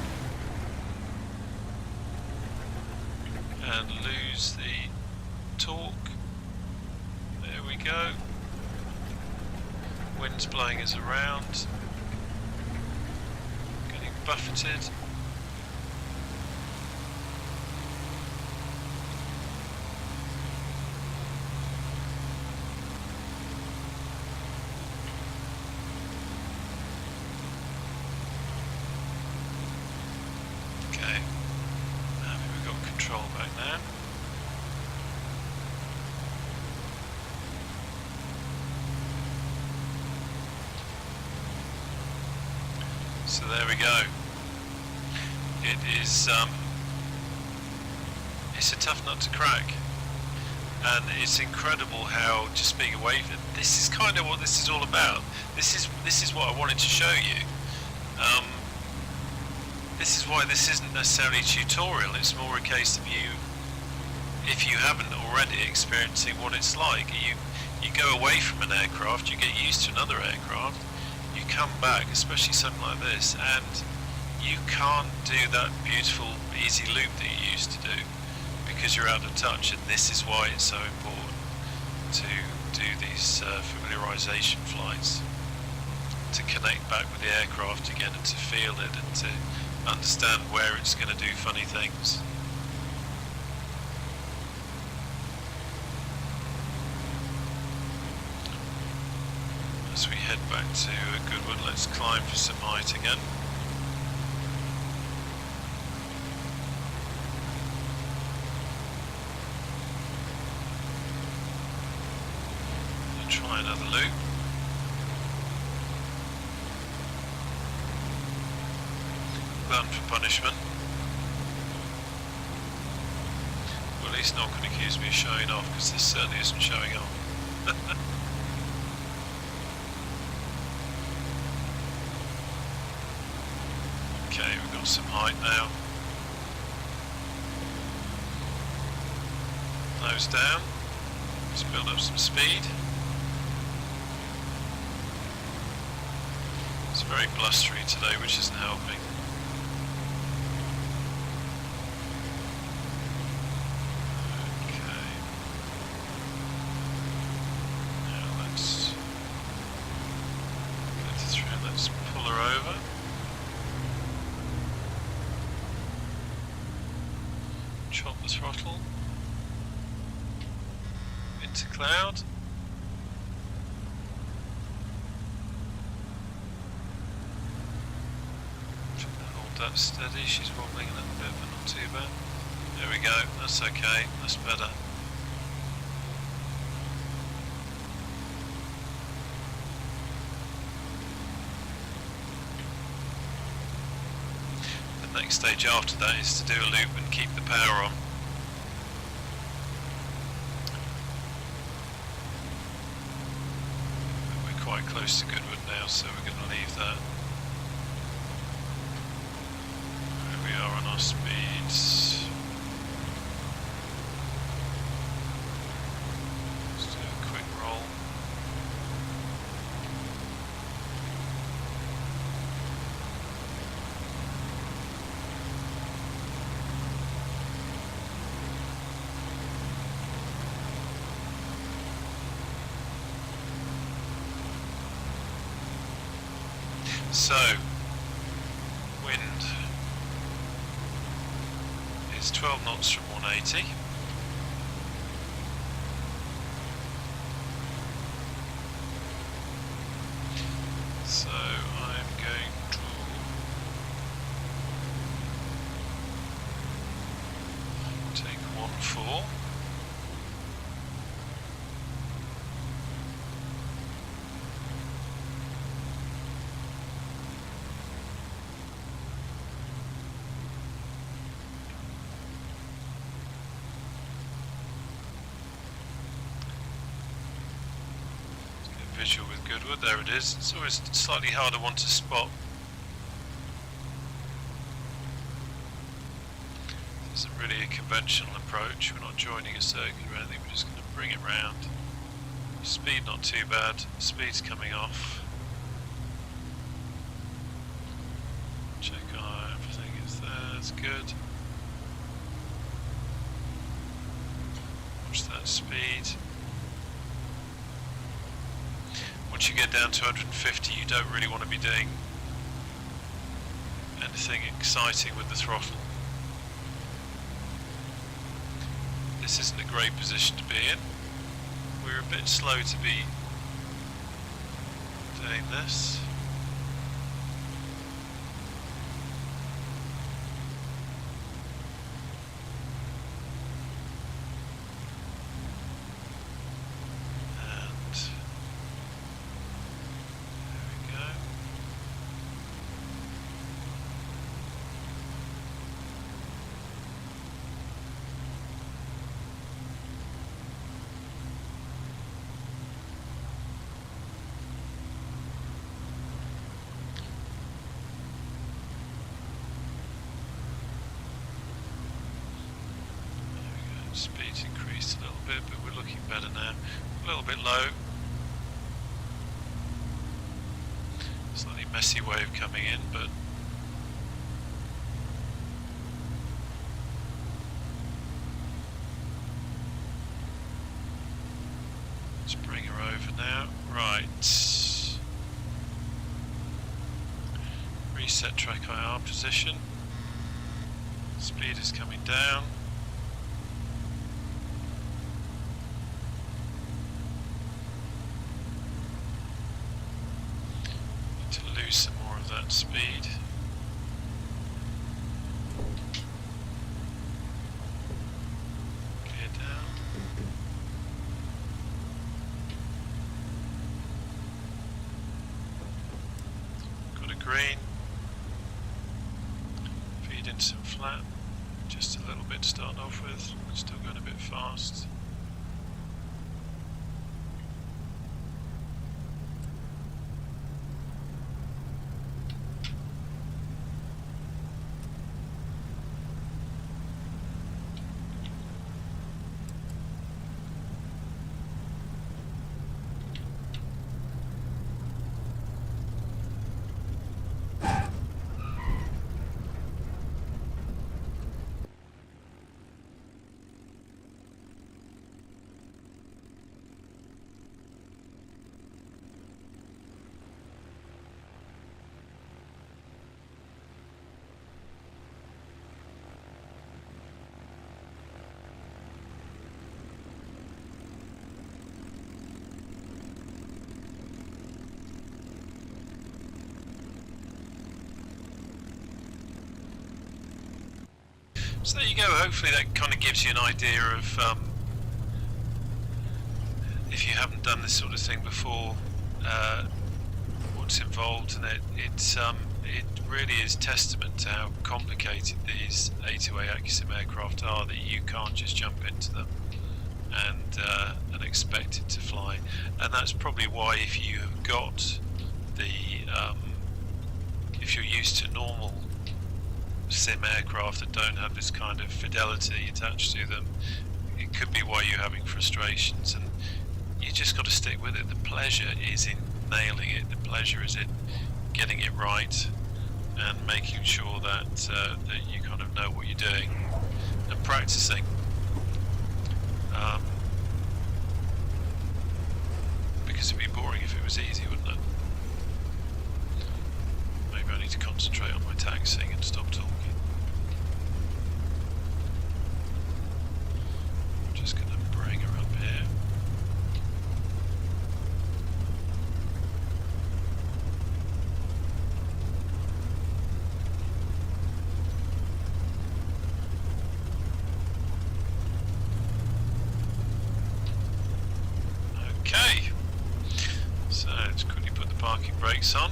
and lose the torque. There we go. Wind's blowing us around. Getting buffeted. So there we go. It is it's a tough nut to crack, and it's incredible how just being away from it, this is kind of what this is all about. This is what I wanted to show you. This is why this isn't necessarily a tutorial. It's more a case of you, if you haven't already, experiencing what it's like. You go away from an aircraft, you get used to another aircraft, you come back, especially something like this, and you can't do that beautiful easy loop that you used to do because you're out of touch. And this is why it's so important to do these familiarization flights, to connect back with the aircraft again and to feel it and to understand where it's going to do funny things. As we head back to Goodwood, let's climb for some height again. And try another loop. Glutton for punishment. Well, he's not going to accuse me of showing off, because this certainly isn't showing off. Okay, we've got some height now. Nose down. Let's build up some speed. It's very blustery today, which isn't helping. Okay. Now let's get through. Let's pull her over. Chop the throttle into cloud. Hold that steady. She's wobbling a little bit, but not too bad. There we go. That's okay. That's better. The next stage after that is to do a loop and keep the power on. We're quite close to Goodwood now, so we're going to leave that. There we are on our speeds. Let's do a quick roll. So, wind is 12 knots from 180. So I'm going to take 1-4. Visual with Goodwood, there it is. It's always a slightly harder one to spot. This isn't really a conventional approach. We're not joining a circuit or anything, we're just going to bring it round. Speed not too bad, speed's coming off. Check everything is there, that's good. Watch that speed. Once you get down to 150, you don't really want to be doing anything exciting with the throttle. This isn't a great position to be in. We're a bit slow to be doing this. Speed's increased a little bit, but we're looking better now. A little bit low. Slightly messy wave coming in, but let's bring her over now. Right. Reset track IR position. Speed is coming down. Some more of that speed. Gear down. Got a green. Feed in some flat. Just a little bit to start off with. Still going a bit fast. So there you go, hopefully that kind of gives you an idea of, if you haven't done this sort of thing before, what's involved in it. It really is testament to how complicated these A2A Accu-sim aircraft are, that you can't just jump into them and expect it to fly. And that's probably why, if you have got the, if you're used to normal sim aircraft that don't have this kind of fidelity attached to them, it could be why you're having frustrations, and you just got to stick with it. The pleasure is in nailing it, the pleasure is in getting it right and making sure that that you kind of know what you're doing and practicing. Because it'd be boring if it was easy, wouldn't it? Maybe I need to concentrate on my taxiing and stop talking. I'm just going to bring her up here. Okay, so let's quickly put the parking brakes on.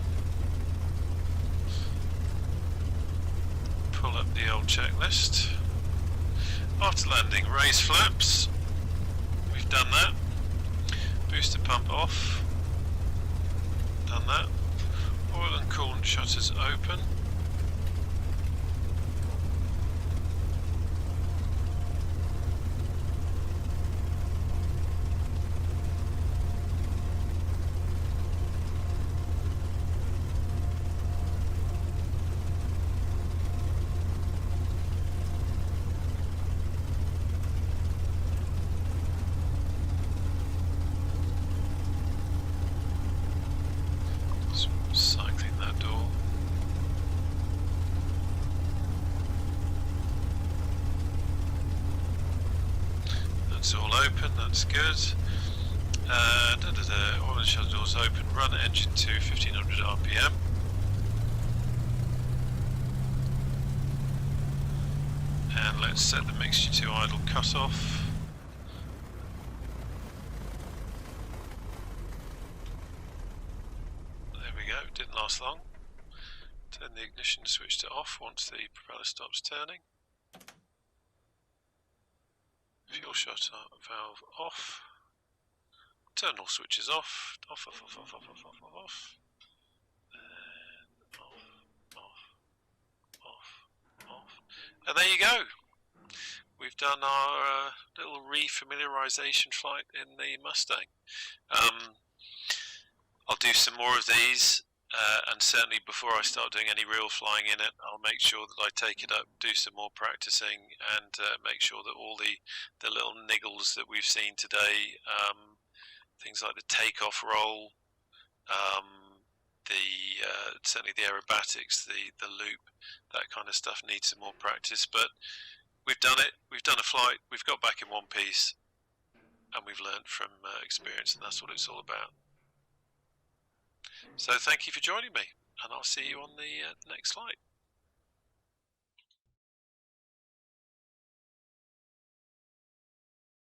Pull up the old checklist. After landing, raise flaps. We've done that. Booster pump off. Done that. Oil and coolant shutters open. That's all open, that's good. Oil and shutter doors open, run engine to 1500 RPM. And let's set the mixture to idle cutoff. There we go, it didn't last long. Turn the ignition switch to off once the propeller stops turning. Fuel shutter valve off. Turn all switches off. Off. And off. And there you go. We've done our little re-familiarization flight in the Mustang. I'll do some more of these, and certainly before I start doing any real flying in it, I'll make sure that I take it up, do some more practicing, and make sure that all the little niggles that we've seen today, things like the takeoff roll, certainly the aerobatics, the loop, that kind of stuff needs some more practice. But we've done it. We've done a flight. We've got back in one piece, and we've learned from experience, and that's what it's all about. So thank you for joining me, and I'll see you on the next flight.